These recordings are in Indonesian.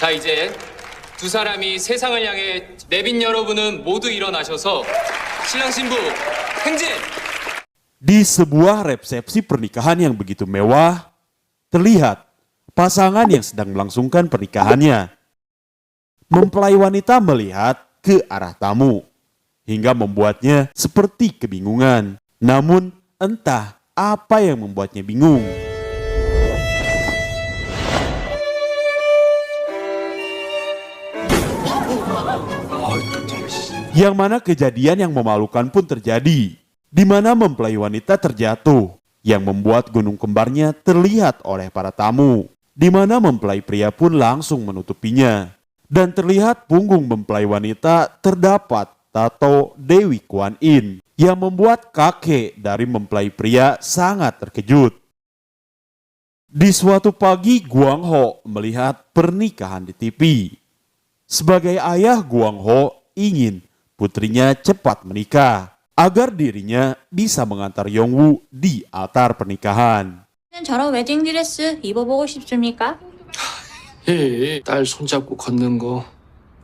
자, 이제 두 사람이 세상을 향해 내빈 여러분은 모두 일어나셔서 신랑 신부 행진! Di sebuah resepsi pernikahan yang begitu mewah, terlihat pasangan yang sedang melangsungkan pernikahannya. Mempelai wanita melihat ke arah tamu, hingga membuatnya seperti kebingungan. Namun entah apa yang membuatnya bingung. Yang mana kejadian yang memalukan pun terjadi, di mana mempelai wanita terjatuh, yang membuat gunung kembarnya terlihat oleh para tamu, di mana mempelai pria pun langsung menutupinya. Dan terlihat punggung mempelai wanita terdapat tato Dewi Kuan Yin, yang membuat kakek dari mempelai pria sangat terkejut. Di suatu pagi, Guang Ho melihat pernikahan di TV. Sebagai ayah, Guang Ho ingin putrinya cepat menikah agar dirinya bisa mengantar Yongwoo di altar pernikahan. 저런 웨딩 드레스 입어보고 싶습니까? 예, 딸 손잡고 걷는 거,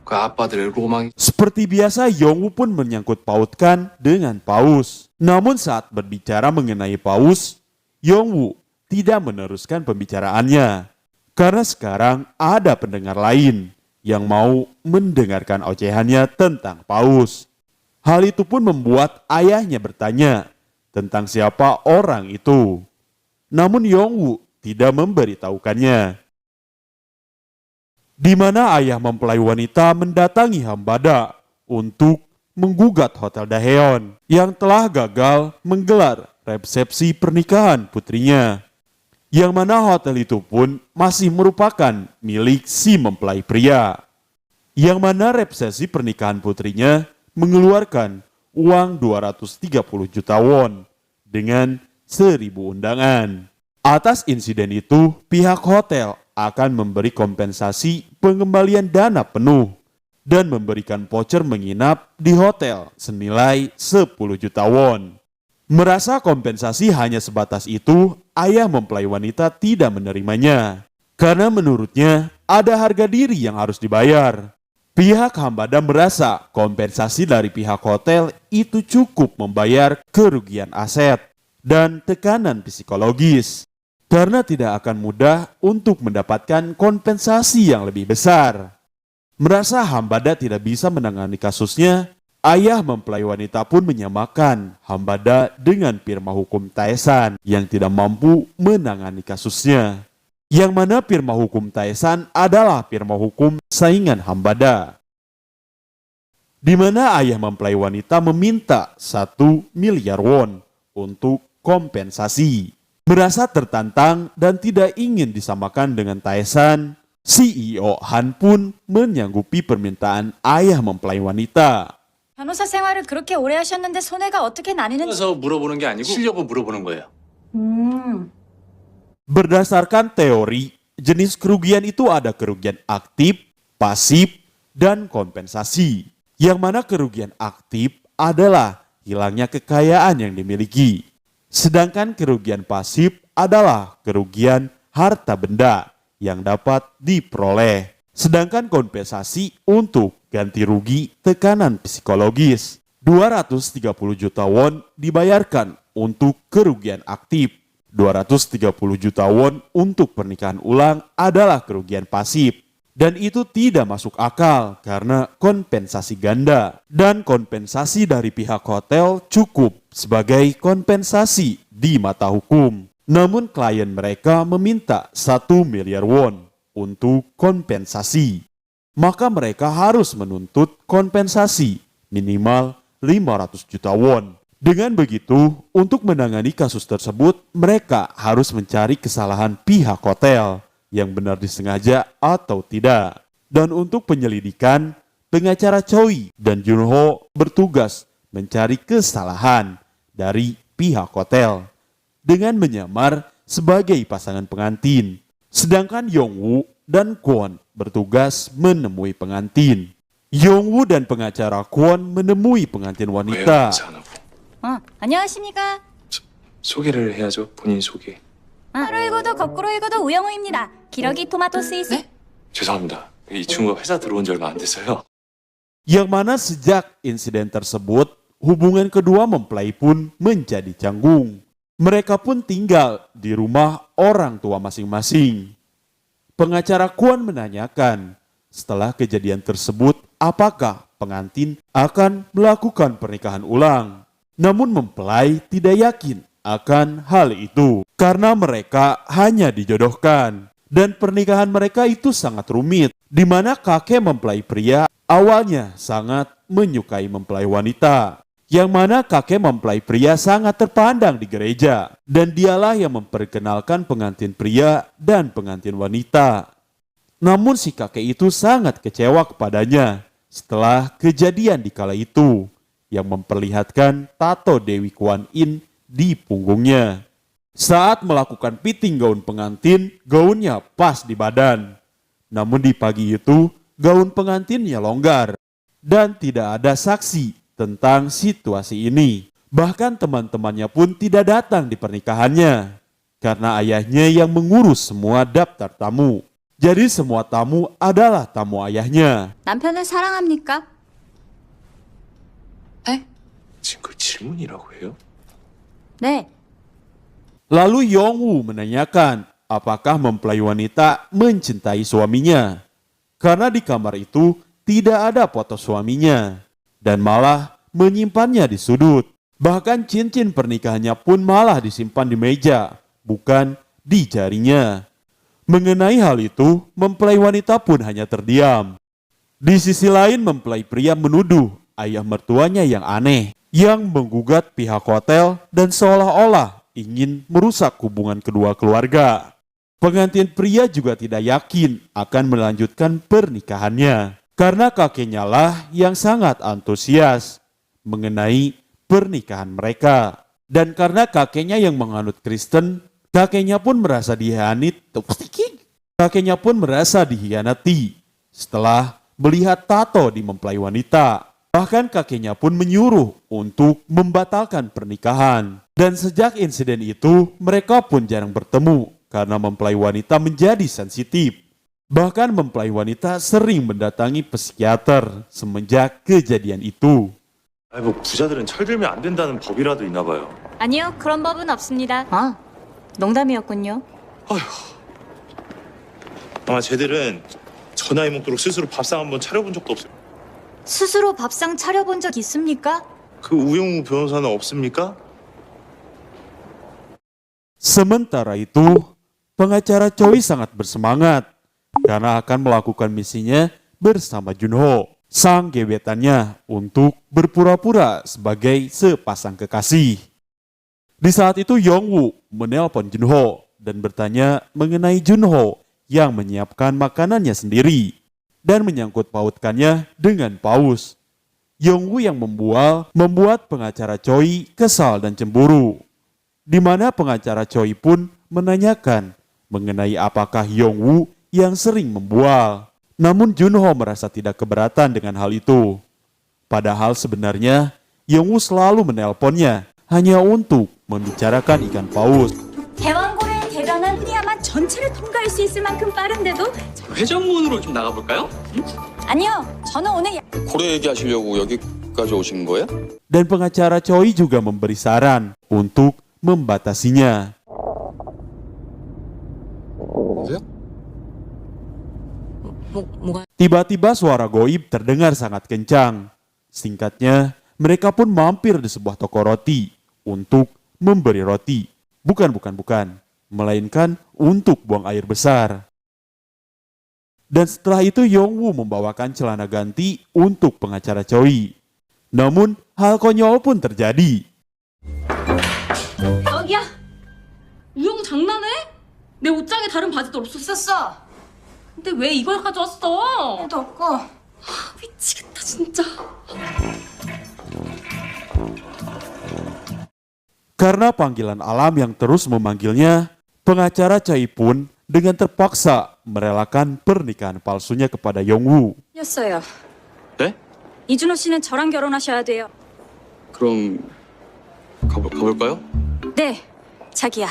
그 아빠들의 로망. Seperti biasa, Yongwoo pun menyangkut pautkan dengan Paus. Namun saat berbicara mengenai Paus, Yongwoo tidak meneruskan pembicaraannya. Karena sekarang ada pendengar lain yang mau mendengarkan ocehannya tentang Paus. Hal itu pun membuat ayahnya bertanya tentang siapa orang itu. Namun Yongwoo tidak memberitahukannya. Di mana ayah mempelai wanita mendatangi Hambada untuk menggugat Hotel Daejeon yang telah gagal menggelar resepsi pernikahan putrinya. Yang mana hotel itu pun masih merupakan milik si mempelai pria. Yang mana resepsi pernikahan putrinya mengeluarkan uang 230 juta won dengan 1.000 undangan. Atas insiden itu, pihak hotel akan memberi kompensasi pengembalian dana penuh dan memberikan voucher menginap di hotel senilai 10 juta won. Merasa kompensasi hanya sebatas itu, ayah mempelai wanita tidak menerimanya. Karena menurutnya ada harga diri yang harus dibayar. Pihak Hambada merasa kompensasi dari pihak hotel itu cukup membayar kerugian aset dan tekanan psikologis. Karena tidak akan mudah untuk mendapatkan kompensasi yang lebih besar. Merasa Hambada tidak bisa menangani kasusnya, ayah mempelai wanita pun menyamakan Hambada dengan firma hukum Taesan yang tidak mampu menangani kasusnya. Yang mana firma hukum Taesan adalah firma hukum saingan Hambada. Di mana ayah mempelai wanita meminta 1 miliar won untuk kompensasi. Merasa tertantang dan tidak ingin disamakan dengan Taesan, CEO Han pun menyanggupi permintaan ayah mempelai wanita. 변호사 생활을 그렇게 오래 하셨는데 손해가 어떻게 나뉘는지. 그래서 물어보는 게 아니고 치려고 물어보는 거예요. Berdasarkan teori, jenis kerugian itu ada kerugian aktif, pasif, dan kompensasi. Yang mana kerugian aktif adalah hilangnya kekayaan yang dimiliki. Sedangkan kerugian pasif adalah kerugian harta benda yang dapat diperoleh. Sedangkan kompensasi untuk ganti rugi tekanan psikologis. 230 juta won dibayarkan untuk kerugian aktif. 230 juta won untuk pernikahan ulang adalah kerugian pasif. Dan itu tidak masuk akal karena kompensasi ganda. Dan kompensasi dari pihak hotel cukup sebagai kompensasi di mata hukum. Namun klien mereka meminta 1 miliar won untuk kompensasi. Maka mereka harus menuntut kompensasi minimal 500 juta won. Dengan begitu, untuk menangani kasus tersebut, mereka harus mencari kesalahan pihak hotel yang benar disengaja atau tidak. Dan untuk penyelidikan, pengacara Choi dan Junho bertugas mencari kesalahan dari pihak hotel dengan menyamar sebagai pasangan pengantin. Sedangkan Yongwoo dan Kwon bertugas menemui pengantin. Yongwoo dan pengacara Kwon menemui pengantin 왜 wanita. 인사 안 하고? 안녕하십니까. 소개를 해야죠. 본인 소개. 바로 읽어도 거꾸로 읽어도 우영우입니다. 기러기 토마토 스위스. 죄송합니다. 이 친구가 회사 들어온 지 얼마 안 돼서요. Yang mana sejak insiden tersebut, hubungan kedua mempelai pun menjadi canggung. Mereka pun tinggal di rumah orang tua masing-masing. Pengacara Kwon menanyakan, setelah kejadian tersebut, apakah pengantin akan melakukan pernikahan ulang. Namun mempelai tidak yakin akan hal itu, karena mereka hanya dijodohkan. Dan pernikahan mereka itu sangat rumit, di mana kakek mempelai pria awalnya sangat menyukai mempelai wanita, yang mana kakek mempelai pria sangat terpandang di gereja, dan dialah yang memperkenalkan pengantin pria dan pengantin wanita. Namun si kakek itu sangat kecewa kepadanya setelah kejadian di kala itu, yang memperlihatkan tato Dewi Kwan Yin di punggungnya. Saat melakukan fitting gaun pengantin, gaunnya pas di badan. Namun di pagi itu, gaun pengantinnya longgar dan tidak ada saksi tentang situasi ini. Bahkan teman-temannya pun tidak datang di pernikahannya karena ayahnya yang mengurus semua daftar tamu. Jadi semua tamu adalah tamu ayahnya. 남편을 사랑합니까? 네? 지금 그 질문이라고 해요? 네. Lalu Yongwoo menanyakan apakah mempelai wanita mencintai suaminya. Karena di kamar itu tidak ada foto suaminya dan malah menyimpannya di sudut. Bahkan cincin pernikahannya pun malah disimpan di meja, bukan di jarinya. Mengenai hal itu, mempelai wanita pun hanya terdiam. Di sisi lain, mempelai pria menuduh ayah mertuanya yang aneh, yang menggugat pihak hotel dan seolah-olah ingin merusak hubungan kedua keluarga. Pengantin pria juga tidak yakin akan melanjutkan pernikahannya, karena kakeknya lah yang sangat antusias mengenai pernikahan mereka. Dan karena kakeknya yang menganut Kristen, kakeknya pun merasa dihianati setelah melihat tato di mempelai wanita. Bahkan kakeknya pun menyuruh untuk membatalkan pernikahan. Dan sejak insiden itu, mereka pun jarang bertemu karena mempelai wanita menjadi sensitif. Bahkan mempelai wanita sering mendatangi psikiater semenjak kejadian itu. 아니 뭐 부자들은 철들면 안 된다는 법이라도 있나 봐요. 아니요, 그런 법은 없습니다. 아, 농담이었군요. 아마 쟤들은 저 나이 먹도록 스스로 밥상 한번 차려본 적도 없어요. 스스로 밥상 차려본 적 있습니까? 그 우영우 변호사는 없습니까? Sementara itu, pengacara Choi sangat bersemangat karena akan melakukan misinya bersama Junho, sang gebetannya, untuk berpura-pura sebagai sepasang kekasih. Di saat itu Yongwoo menelpon Junho dan bertanya mengenai Junho yang menyiapkan makanannya sendiri dan menyangkut pautkannya dengan Paus. Yongwoo yang membuat pengacara Choi kesal dan cemburu, di mana pengacara Choi pun menanyakan mengenai apakah Yongwoo yang sering membual. Namun Junho merasa tidak keberatan dengan hal itu. Padahal sebenarnya Yongwoo selalu menelponnya hanya untuk membicarakan ikan paus. 대왕고래의 대변은 흔히야만 전체를 통과할 수 있을 만큼 빠른데도 회전문으로 좀 나가볼까요? 아니요, 저는 오늘 고래 얘기하시려고 여기까지 오신 거예요? Dan pengacara Choi juga memberi saran untuk membatasinya. 뭐가? Tiba-tiba suara goib terdengar sangat kencang. Singkatnya, mereka pun mampir di sebuah toko roti untuk memberi roti. Bukan, melainkan untuk buang air besar. Dan setelah itu Yongwoo membawakan celana ganti untuk pengacara Choi. Namun, hal konyol pun terjadi. 여기야. 우영 장난해? 내 옷장에 다른 바지도 없었어. 근데 왜 이걸 가져왔어? 도 없고. 미치겠다 진짜. Karena panggilan alam yang terus memanggilnya, pengacara Choi pun dengan terpaksa merelakan pernikahan palsunya kepada Yongwoo. 였어요. 네? 이준호 씨는 저랑 결혼하셔야 돼요. 그럼 가볼까요? 네, 자기야.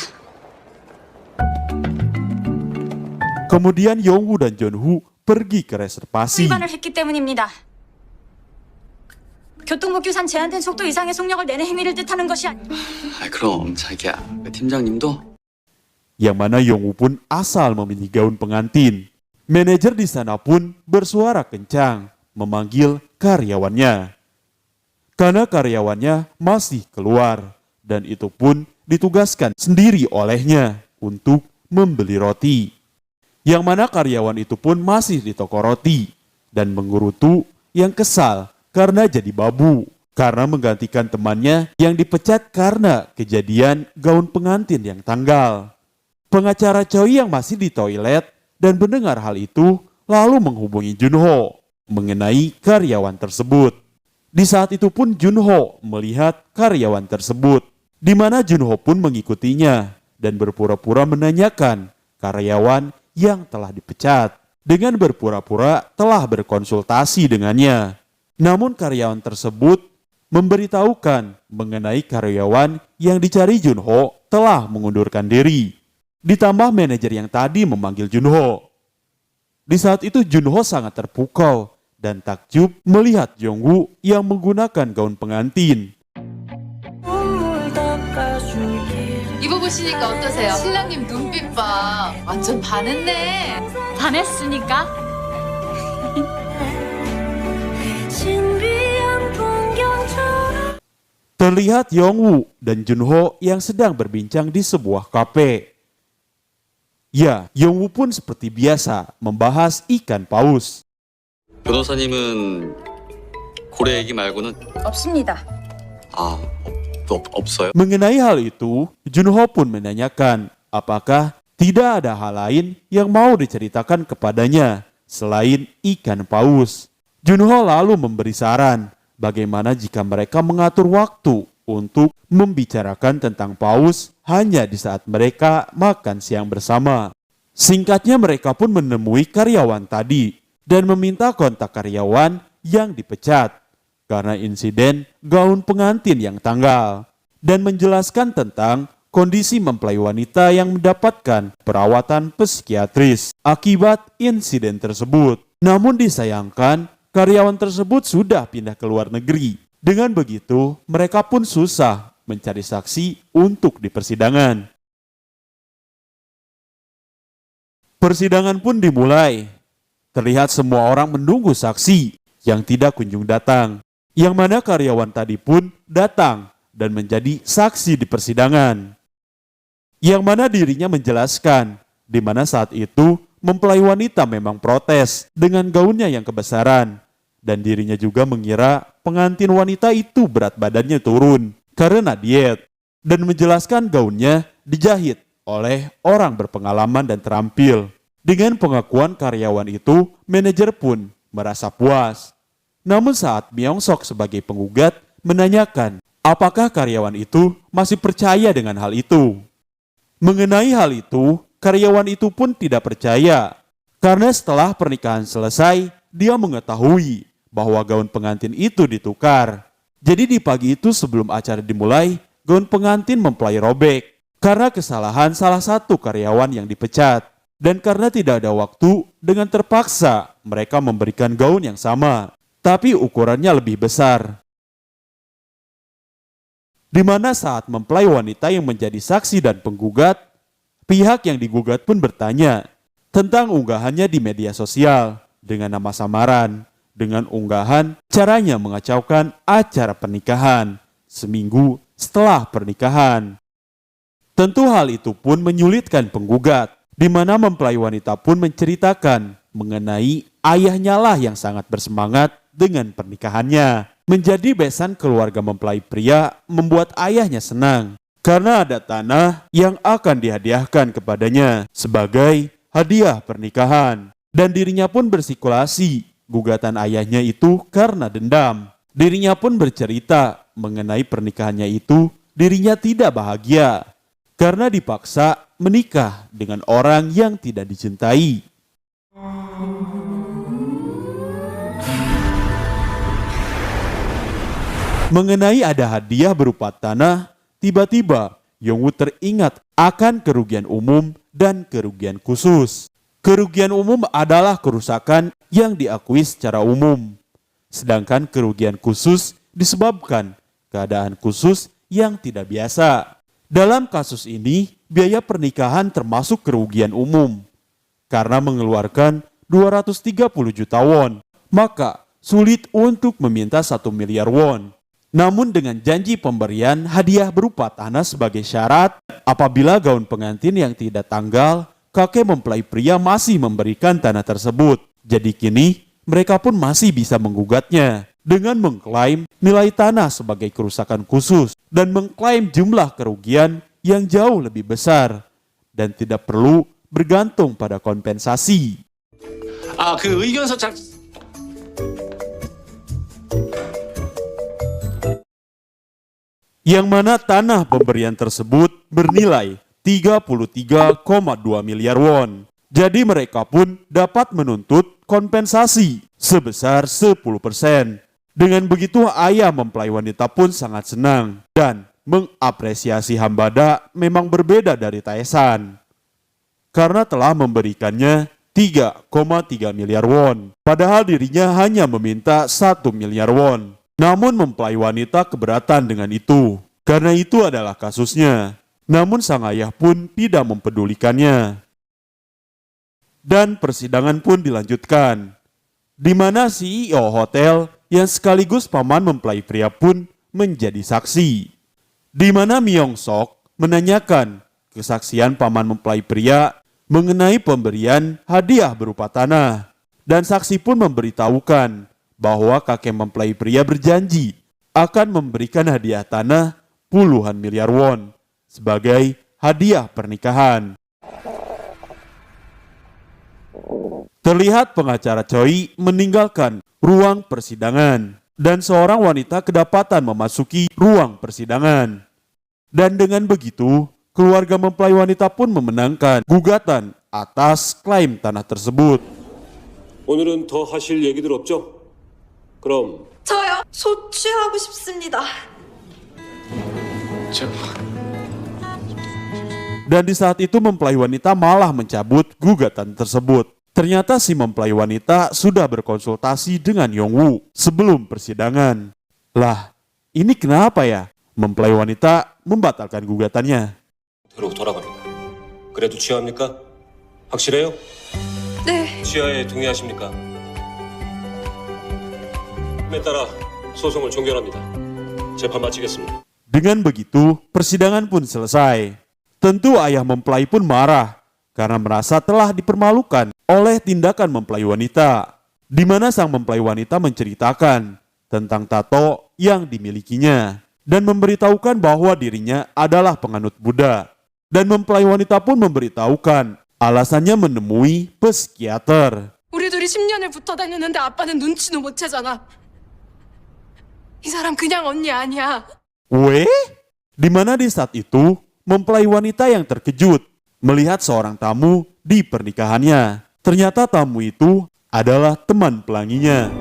Kemudian Yongwoo dan Jeonwoo pergi ke reservasi. 위반을 했기 때문입니다. 교통법규상 제한된 속도 이상의 속력을 내는 행위를 뜻하는 것이 아니. 그럼 자기야, 팀장님도 Yang mana Yongwoo pun asal memilih gaun pengantin. Manajer di sana pun bersuara kencang memanggil karyawannya. Karena karyawannya masih keluar dan itu pun ditugaskan sendiri olehnya untuk membeli roti. Yang mana karyawan itu pun masih di toko roti dan mengerutu yang kesal karena jadi babu. Karena menggantikan temannya yang dipecat karena kejadian gaun pengantin yang tanggal. Pengacara Choi yang masih di toilet dan mendengar hal itu lalu menghubungi Junho mengenai karyawan tersebut. Di saat itu pun Junho melihat karyawan tersebut, di mana Junho pun mengikutinya dan berpura-pura menanyakan karyawan yang telah dipecat dengan berpura-pura telah berkonsultasi dengannya. Namun karyawan tersebut memberitahukan mengenai karyawan yang dicari Junho telah mengundurkan diri. Ditambah manajer yang tadi memanggil Junho. Di saat itu Junho sangat terpukau dan takjub melihat Yongwoo yang menggunakan gaun pengantin. 입어보시니까 어떠세요? 신랑님 눈빛 봐. 완전 반했네. 반했으니까. Terlihat Yongwoo dan Junho yang sedang berbincang di sebuah kafe. Ya, Yongwoo pun seperti biasa membahas ikan paus. 변호사님은 고래 얘기 말고는 없습니다. 없어요? Mengenai hal itu, Junho pun menanyakan apakah tidak ada hal lain yang mau diceritakan kepadanya selain ikan paus. Junho lalu memberi saran bagaimana jika mereka mengatur waktu untuk membicarakan tentang paus hanya di saat mereka makan siang bersama. Singkatnya mereka pun menemui karyawan tadi dan meminta kontak karyawan yang dipecat karena insiden gaun pengantin yang tanggal dan menjelaskan tentang kondisi mempelai wanita yang mendapatkan perawatan psikiatris akibat insiden tersebut. Namun disayangkan, karyawan tersebut sudah pindah ke luar negeri. Dengan begitu, mereka pun susah mencari saksi untuk di persidangan. Persidangan pun dimulai. Terlihat semua orang menunggu saksi yang tidak kunjung datang. Yang mana karyawan tadi pun datang dan menjadi saksi di persidangan. Yang mana dirinya menjelaskan di mana saat itu mempelai wanita memang protes dengan gaunnya yang kebesaran. Dan dirinya juga mengira pengantin wanita itu berat badannya turun karena diet. Dan menjelaskan gaunnya dijahit oleh orang berpengalaman dan terampil. Dengan pengakuan karyawan itu, manajer pun merasa puas. Namun saat Myeong-sok sebagai penggugat menanyakan apakah karyawan itu masih percaya dengan hal itu. Mengenai hal itu, karyawan itu pun tidak percaya. Karena setelah pernikahan selesai, dia mengetahui bahwa gaun pengantin itu ditukar. Jadi di pagi itu sebelum acara dimulai, gaun pengantin mempelai robek. Karena kesalahan salah satu karyawan yang dipecat. Dan karena tidak ada waktu, dengan terpaksa mereka memberikan gaun yang sama. Tapi ukurannya lebih besar. Di mana saat mempelai wanita yang menjadi saksi dan penggugat, pihak yang digugat pun bertanya tentang unggahannya di media sosial dengan nama samaran, dengan unggahan caranya mengacaukan acara pernikahan seminggu setelah pernikahan. Tentu hal itu pun menyulitkan penggugat, di mana mempelai wanita pun menceritakan mengenai ayahnya lah yang sangat bersemangat dengan pernikahannya. Menjadi besan keluarga mempelai pria membuat ayahnya senang karena ada tanah yang akan dihadiahkan kepadanya sebagai hadiah pernikahan. Dan dirinya pun bersikulasi gugatan ayahnya itu karena dendam. Dirinya pun bercerita mengenai pernikahannya itu dirinya tidak bahagia karena dipaksa menikah dengan orang yang tidak dicintai. Mengenai ada hadiah berupa tanah, tiba-tiba Yongwoo teringat akan kerugian umum dan kerugian khusus. Kerugian umum adalah kerusakan yang diakui secara umum. Sedangkan kerugian khusus disebabkan keadaan khusus yang tidak biasa. Dalam kasus ini, biaya pernikahan termasuk kerugian umum. Karena mengeluarkan 230 juta won, maka sulit untuk meminta 1 miliar won. Namun dengan janji pemberian hadiah berupa tanah sebagai syarat, apabila gaun pengantin yang tidak tanggal, kakek mempelai pria masih memberikan tanah tersebut. Jadi kini mereka pun masih bisa menggugatnya dengan mengklaim nilai tanah sebagai kerusakan khusus dan mengklaim jumlah kerugian yang jauh lebih besar dan tidak perlu bergantung pada kompensasi. 그 의견서 작 Yang mana tanah pemberian tersebut bernilai 33,2 miliar won. Jadi mereka pun dapat menuntut kompensasi sebesar 10%. Dengan begitu ayah mempelai wanita pun sangat senang dan mengapresiasi Hambada memang berbeda dari Taesan. Karena telah memberikannya 3,3 miliar won. Padahal dirinya hanya meminta 1 miliar won. Namun mempelai wanita keberatan dengan itu. Karena itu adalah kasusnya. Namun sang ayah pun tidak mempedulikannya. Dan persidangan pun dilanjutkan. Di mana CEO hotel yang sekaligus paman mempelai pria pun menjadi saksi. Di mana Myung Sok menanyakan kesaksian paman mempelai pria mengenai pemberian hadiah berupa tanah. Dan saksi pun memberitahukan bahwa kakek mempelai pria berjanji akan memberikan hadiah tanah puluhan miliar won sebagai hadiah pernikahan. Terlihat pengacara Choi meninggalkan ruang persidangan dan seorang wanita kedapatan memasuki ruang persidangan. Dan dengan begitu, keluarga mempelai wanita pun memenangkan gugatan atas klaim tanah tersebut. 오늘은 더 하실 얘기들 없죠? 그럼 저요? 소취하고 싶습니다. Dan di saat itu mempelai wanita malah mencabut gugatan tersebut. Ternyata si mempelai wanita sudah berkonsultasi dengan Yongwoo sebelum persidangan. Lah, ini kenapa ya? Mempelai wanita membatalkan gugatannya. 대로 돌아갑니다. 그래도 취하합니까? 확실해요? 네. 취하에 동의하십니까? 에 따라 소송을 종결합니다. 재판 마치겠습니다. Dengan begitu, persidangan pun selesai. Tentu ayah mempelai pun marah karena merasa telah dipermalukan oleh tindakan mempelai wanita, di mana sang mempelai wanita menceritakan tentang tato yang dimilikinya dan memberitahukan bahwa dirinya adalah penganut Buddha. Dan mempelai wanita pun memberitahukan alasannya menemui psikiater. 우리 둘이 10년을 붙어 다녔는데 아빠는 눈치도 못 채잖아. 이 사람 그냥 언니 아니야. Weh? Di mana di saat itu mempelai wanita yang terkejut melihat seorang tamu di pernikahannya. Ternyata tamu itu adalah teman pelanginya.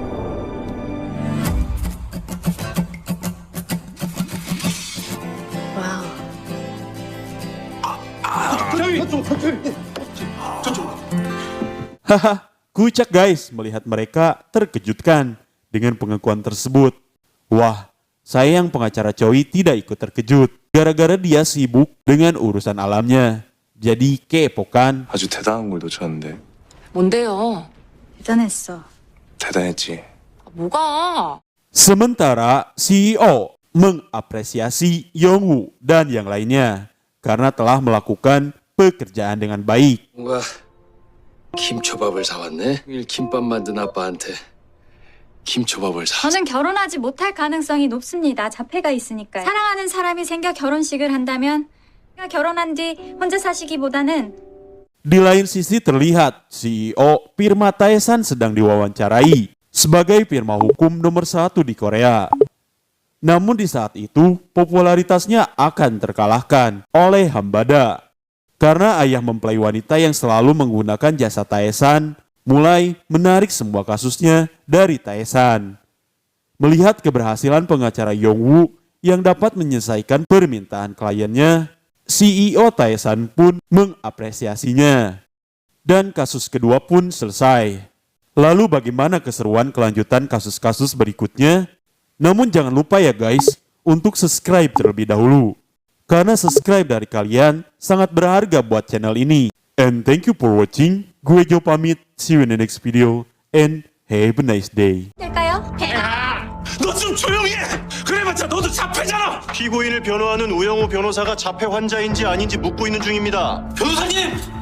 와우. Haha, kucak guys melihat mereka terkejutkan dengan pengakuan tersebut. Wah, sayang pengacara Choi tidak ikut terkejut gara-gara dia sibuk dengan urusan alamnya. Jadi kepo kan? 아주 대단한 걸 놓쳤는데. 뭔데요? 대단했어. 대단했지. 뭐가? Sementara CEO mengapresiasi Yongwoo dan yang lainnya karena telah melakukan pekerjaan dengan baik. 뭔가 김초밥을 사왔네. 일 김밥 만든 아빠한테 김초밥을 사. 저는 결혼하지 못할 가능성이 높습니다. 자폐가 있으니까요. 사랑하는 사람이 생겨 결혼식을 한다면 제가 결혼한 뒤 혼자 사시기보다는 Di lain sisi terlihat CEO firma Taesan sedang diwawancarai sebagai firma hukum nomor 1 di Korea. Namun di saat itu popularitasnya akan terkalahkan oleh Hambada. Karena ayah mempelai wanita yang selalu menggunakan jasa Taesan mulai menarik semua kasusnya dari Taesan. Melihat keberhasilan pengacara Yongwoo yang dapat menyelesaikan permintaan kliennya, CEO Taesan pun mengapresiasinya. dan kasus kedua pun selesai. Lalu bagaimana keseruan kelanjutan kasus-kasus berikutnya? Namun jangan lupa ya guys, untuk subscribe terlebih dahulu. Karena subscribe dari kalian sangat berharga buat channel ini. And thank you for watching. Gue Jo pamit, see you in the next video, and have a nice day. 될까요? 너 좀 조용히 해! 그래봤자 너도 자폐잖아! 피고인을 변호하는 우영우 변호사가 자폐 환자인지 아닌지 묻고 있는 중입니다. 변호사님!